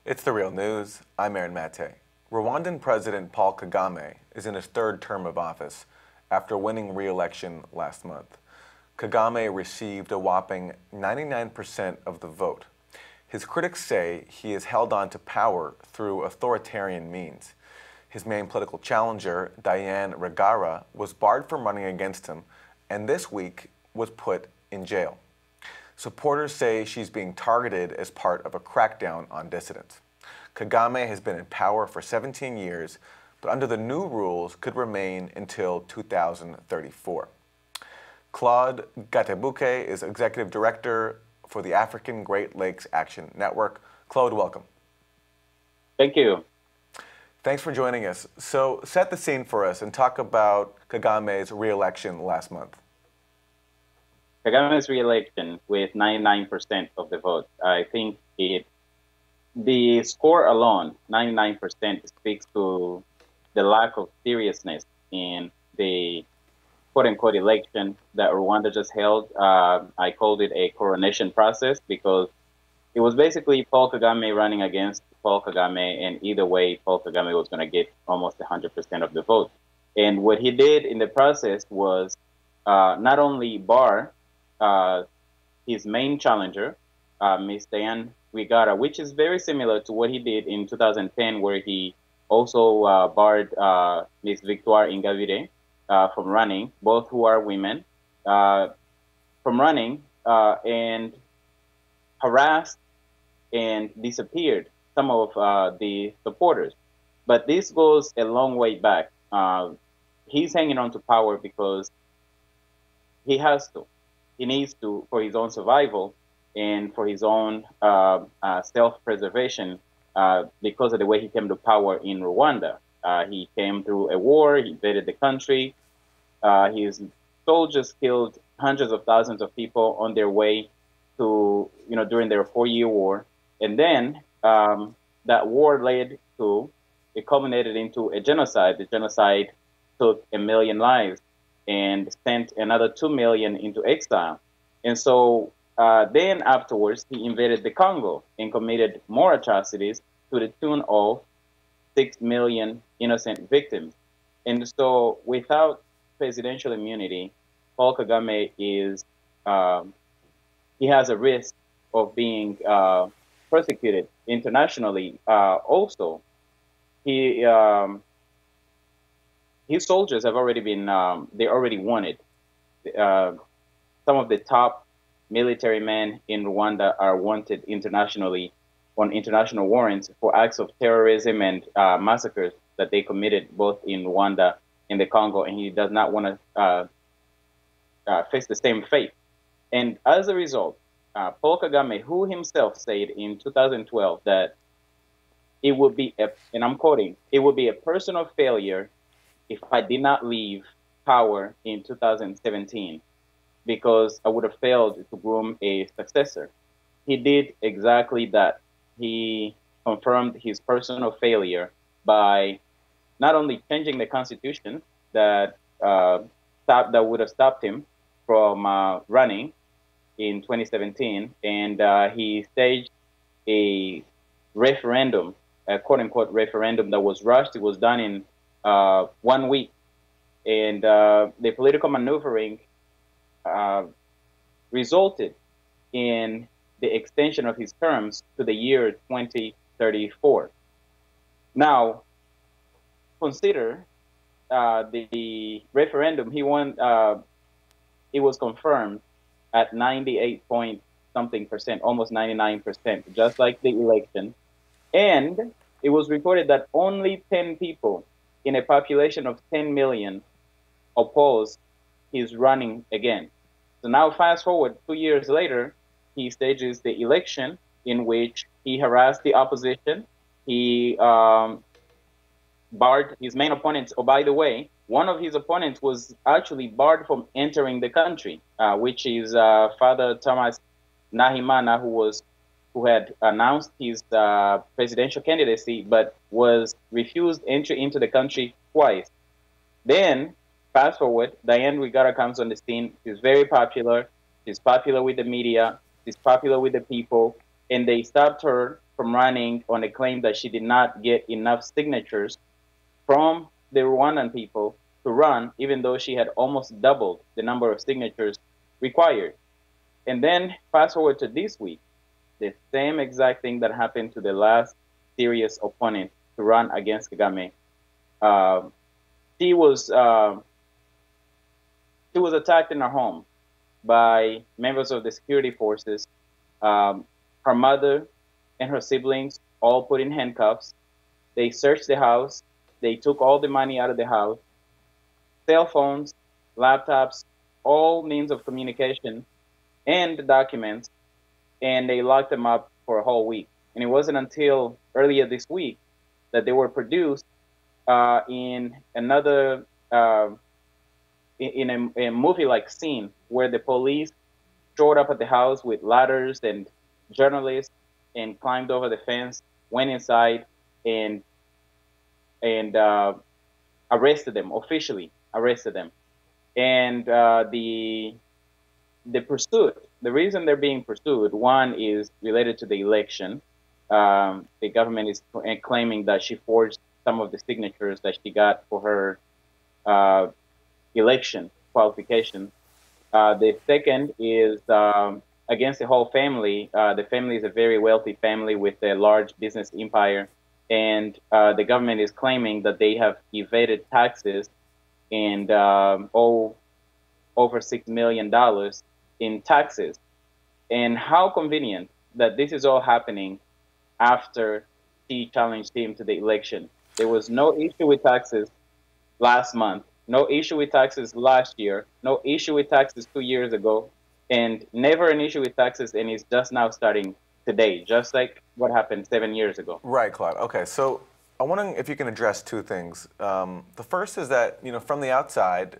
It's the real news. I'm Aaron Mate. Rwandan President Paul Kagame is in his third term of office after winning re-election last month. Kagame received a whopping 99% of the vote. His critics say he has held on to power through authoritarian means. His main political challenger, Diane Rwigara, was barred from running against him and this week was put in jail. Supporters say she's being targeted as part of a crackdown on dissidents. Kagame has been in power for 17 years, but under the new rules could remain until 2034. Claude Gatebuke is Executive Director for the African Great Lakes Action Network. Claude, welcome. Thank you. Thanks for joining us. So set the scene for us and talk about Kagame's re-election last month. Kagame's re-election with 99% of the vote. I think the score alone, 99%, speaks to the lack of seriousness in the quote-unquote election that Rwanda just held. I called it a coronation process because it was basically Paul Kagame running against Paul Kagame, and either way, Paul Kagame was going to get almost 100% of the vote. And what he did in the process was not only bar his main challenger, Ms. Diane Rwigara, which is very similar to what he did in 2010, where he also barred Ms. Victoire Ingabire from running, both who are women, from running, and harassed and disappeared some of the supporters. But this goes a long way back. He's hanging on to power because he has to. He needs to for his own survival and for his own self-preservation because of the way he came to power in Rwanda. He came through a war, he invaded the country, his soldiers killed hundreds of thousands of people on their way to, during their 4-year war. And then that war it culminated into a genocide. The genocide took 1 million lives and sent another 2 million into exile. And so then afterwards, he invaded the Congo and committed more atrocities to the tune of 6 million innocent victims. And so without presidential immunity, Paul Kagame he has a risk of being persecuted internationally. Also, his soldiers have already been, they already wanted. Some of the top military men in Rwanda are wanted internationally on international warrants for acts of terrorism and massacres that they committed both in Rwanda and the Congo, and he does not want to face the same fate. And as a result, Paul Kagame, who himself said in 2012 that it would be, and I'm quoting, it would be a personal failure if I did not leave power in 2017 because I would have failed to groom a successor. He did exactly that. He confirmed his personal failure by not only changing the constitution that would have stopped him from running in 2017, and he staged a referendum, a quote-unquote referendum that was rushed. It was done in 1 week, and the political maneuvering resulted in the extension of his terms to the year 2034. Now, consider the referendum. He won. It was confirmed at 98 point something percent, almost 99%, just like the election. And it was reported that only 10 people in a population of 10 million opposed his running again. So now fast forward 2 years later, he stages the election in which he harassed the opposition. He barred his main opponents. Oh, by the way, one of his opponents was actually barred from entering the country, which is Father Thomas Nahimana, who had announced his presidential candidacy, but was refused entry into the country twice. Then, fast forward, Diane Rwigara comes on the scene. She's very popular. She's popular with the media. She's popular with the people. And they stopped her from running on the claim that she did not get enough signatures from the Rwandan people to run, even though she had almost doubled the number of signatures required. And then fast forward to this week, the same exact thing that happened to the last serious opponent to run against Kagame. Uh, she was uh, she was attacked in her home by members of the security forces. Um, Her mother and her siblings all put in handcuffs. They searched the house. They took all the money out of the house, cell phones, laptops, all means of communication, and the documents, and they locked them up for a whole week. And it wasn't until earlier this week that they were produced in another in a movie-like scene where the police showed up at the house with ladders and journalists and climbed over the fence, went inside, and and arrested them, officially arrested them. And the pursuit, the reason they're being pursued, one is related to the election. The government is claiming that she forged some of the signatures that she got for her election qualification. The second is against the whole family. The family is a very wealthy family with a large business empire, and the government is claiming that they have evaded taxes and owe over $6 million in taxes. And how convenient that this is all happening after she challenged him to the election. There was no issue with taxes last month, no issue with taxes last year, no issue with taxes 2 years ago, and never an issue with taxes, and it's just now starting today, just like what happened 7 years ago. Right, Claude. Okay, so I'm wondering if you can address two things. The first is that, from the outside,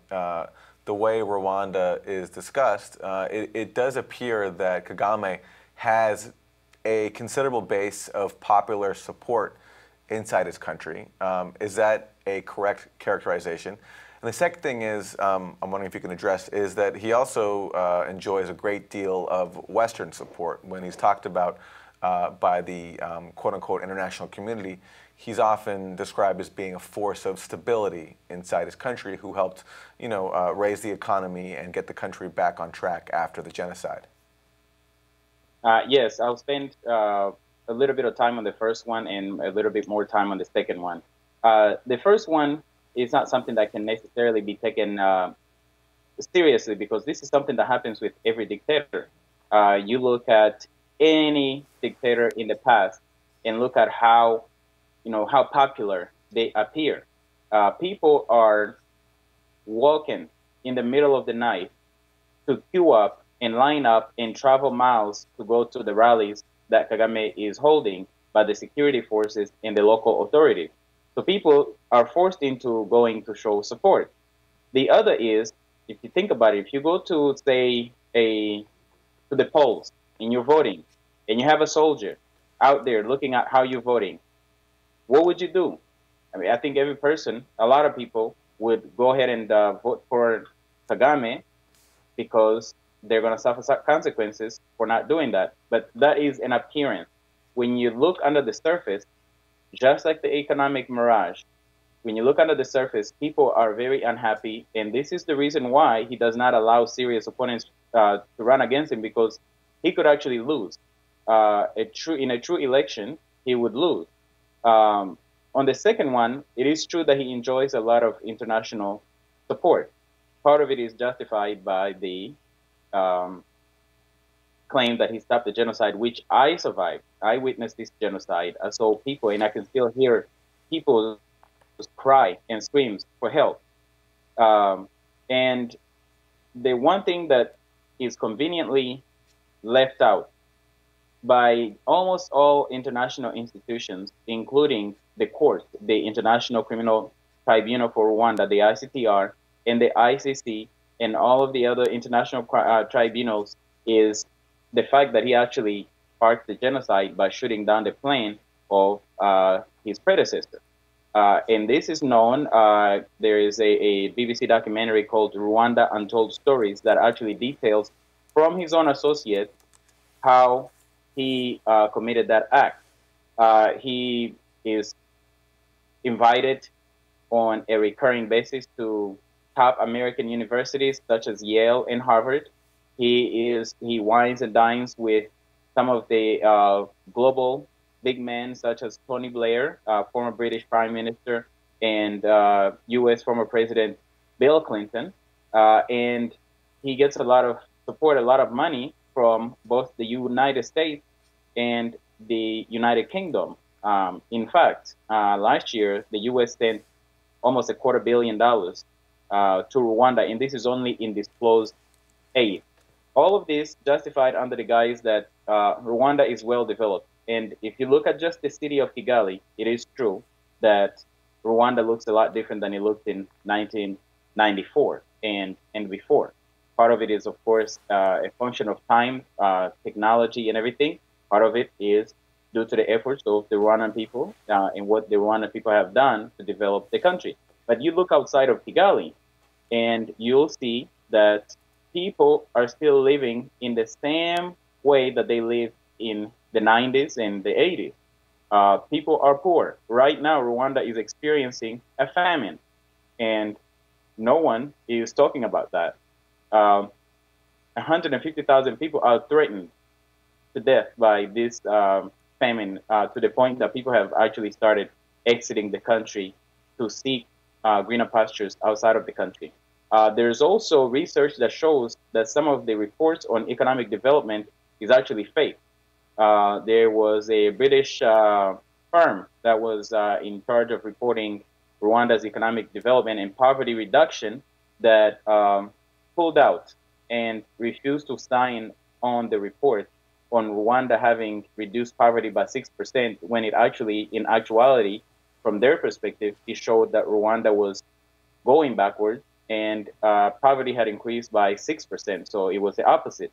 the way Rwanda is discussed, it does appear that Kagame has a considerable base of popular support inside his country. Is that a correct characterization? And the second thing is, I'm wondering if you can address, is that he also enjoys a great deal of Western support. When he's talked about by the quote-unquote international community, he's often described as being a force of stability inside his country who helped, raise the economy and get the country back on track after the genocide. Yes, I'll spend a little bit of time on the first one and a little bit more time on the second one. The first one is not something that can necessarily be taken seriously, because this is something that happens with every dictator. You look at any dictator in the past and look at how popular they appear. People are walking in the middle of the night to queue up and line up and travel miles to go to the rallies that Kagame is holding by the security forces and the local authorities. So people are forced into going to show support. The other is, if you think about it, if you go to, say, to the polls and you're voting, and you have a soldier out there looking at how you're voting, what would you do? I mean, I think every person, a lot of people, would go ahead and vote for Kagame because they're going to suffer consequences for not doing that. But that is an appearance. When you look under the surface, just like the economic mirage, when you look under the surface, people are very unhappy, and this is the reason why he does not allow serious opponents to run against him, because he could actually lose. In a true election, he would lose. On the second one, it is true that he enjoys a lot of international support. Part of it is justified by the claim that he stopped the genocide, which I survived. I witnessed this genocide. I saw people, and I can still hear people cry and scream for help. And the one thing that is conveniently left out by almost all international institutions, including the court, the International Criminal Tribunal for Rwanda, the ICTR, and the ICC, and all of the other international tribunals, is the fact that he actually sparked the genocide by shooting down the plane of his predecessor. And this is known. There is a BBC documentary called Rwanda Untold Stories that actually details from his own associate how he committed that act. He is invited on a recurring basis to top American universities such as Yale and Harvard. He wines and dines with some of the global big men such as Tony Blair, former British Prime Minister, and U.S. former President Bill Clinton, and he gets a lot of support, a lot of money from both the United States and the United Kingdom. In fact, last year the U.S. sent almost $250 million to Rwanda, and this is only in disclosed aid. All of this justified under the guise that Rwanda is well developed. And if you look at just the city of Kigali, it is true that Rwanda looks a lot different than it looked in 1994 and before. Part of it is, of course, a function of time, technology, and everything. Part of it is due to the efforts of the Rwandan people and what the Rwandan people have done to develop the country. But you look outside of Kigali, and you'll see that people are still living in the same way that they lived in the 90s and the 80s. People are poor. Right now, Rwanda is experiencing a famine, and no one is talking about that. 150,000 people are threatened to death by this famine to the point that people have actually started exiting the country to seek greener pastures outside of the country. There's also research that shows that some of the reports on economic development is actually fake. There was a British firm that was in charge of reporting Rwanda's economic development and poverty reduction that pulled out and refused to sign on the report on Rwanda having reduced poverty by 6%, when it actually, in actuality, from their perspective, it showed that Rwanda was going backwards and poverty had increased by 6%. So it was the opposite.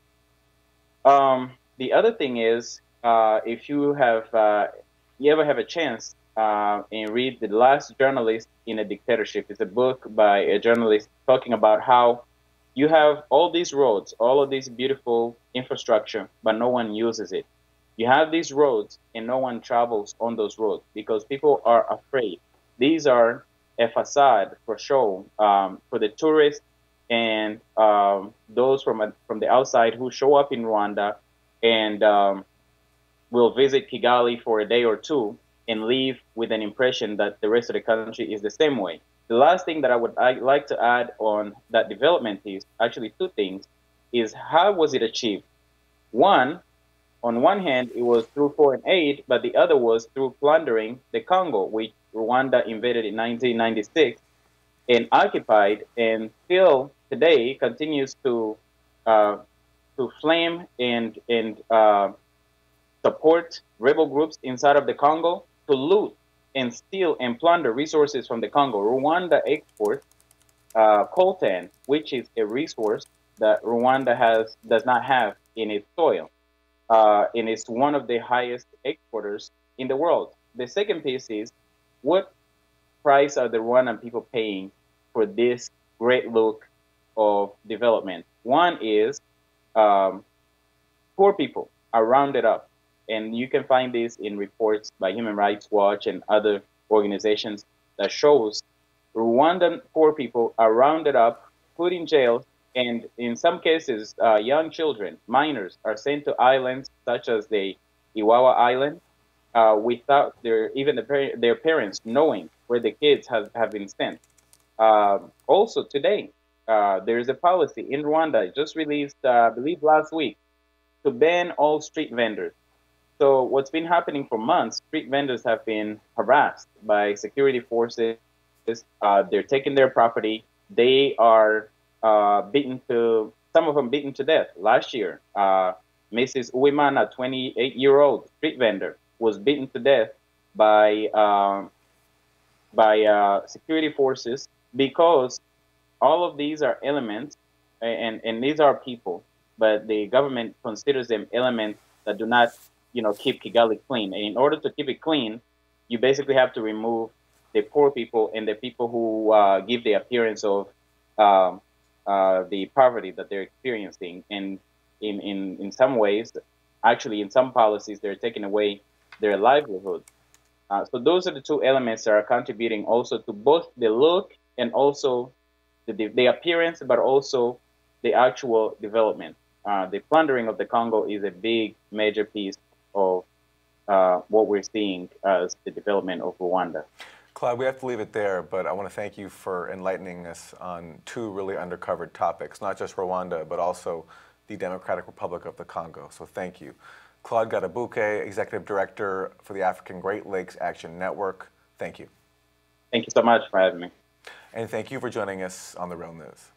The other thing is, if you ever have a chance and read The Last Journalist in a Dictatorship, it's a book by a journalist talking about how you have all these roads, all of this beautiful infrastructure, but no one uses it. You have these roads and no one travels on those roads because people are afraid. These are a facade for show for the tourists and those from the outside who show up in Rwanda and will visit Kigali for a day or two and leave with an impression that the rest of the country is the same way. The last thing that I'd like to add on that development is actually two things, is how was it achieved? One, on one hand, it was through foreign aid, but the other was through plundering the Congo, which Rwanda invaded in 1996 and occupied, and still today continues to flame and support rebel groups inside of the Congo, to loot and steal and plunder resources from the Congo. Rwanda exports coltan, which is a resource that Rwanda does not have in its soil. And it's one of the highest exporters in the world. The second piece is, what price are the Rwandan people paying for this great look of development? One is poor people are rounded up. And you can find this in reports by Human Rights Watch and other organizations that shows Rwandan poor people are rounded up, put in jail, and in some cases, young children, minors, are sent to islands such as the Iwawa Island without their parents knowing where the kids have been sent. Also today, there is a policy in Rwanda, just released, I believe last week, to ban all street vendors. So what's been happening for months, street vendors have been harassed by security forces. They're taking their property. They are some of them beaten to death. Last year, Mrs. Uwimana, 28-year-old street vendor, was beaten to death by security forces because all of these are elements, and these are people, but the government considers them elements that do not keep Kigali clean. And in order to keep it clean, you basically have to remove the poor people and the people who give the appearance of the poverty that they're experiencing. And in some ways, actually in some policies, they're taking away their livelihood. So those are the two elements that are contributing also to both the look and also the appearance, but also the actual development. The plundering of the Congo is a big, major piece of what we're seeing as the development of Rwanda. Claude, we have to leave it there, but I want to thank you for enlightening us on two really undercovered topics, not just Rwanda, but also the Democratic Republic of the Congo. So thank you. Claude Gatebuke, Executive Director for the African Great Lakes Action Network. Thank you. Thank you so much for having me. And thank you for joining us on The Real News.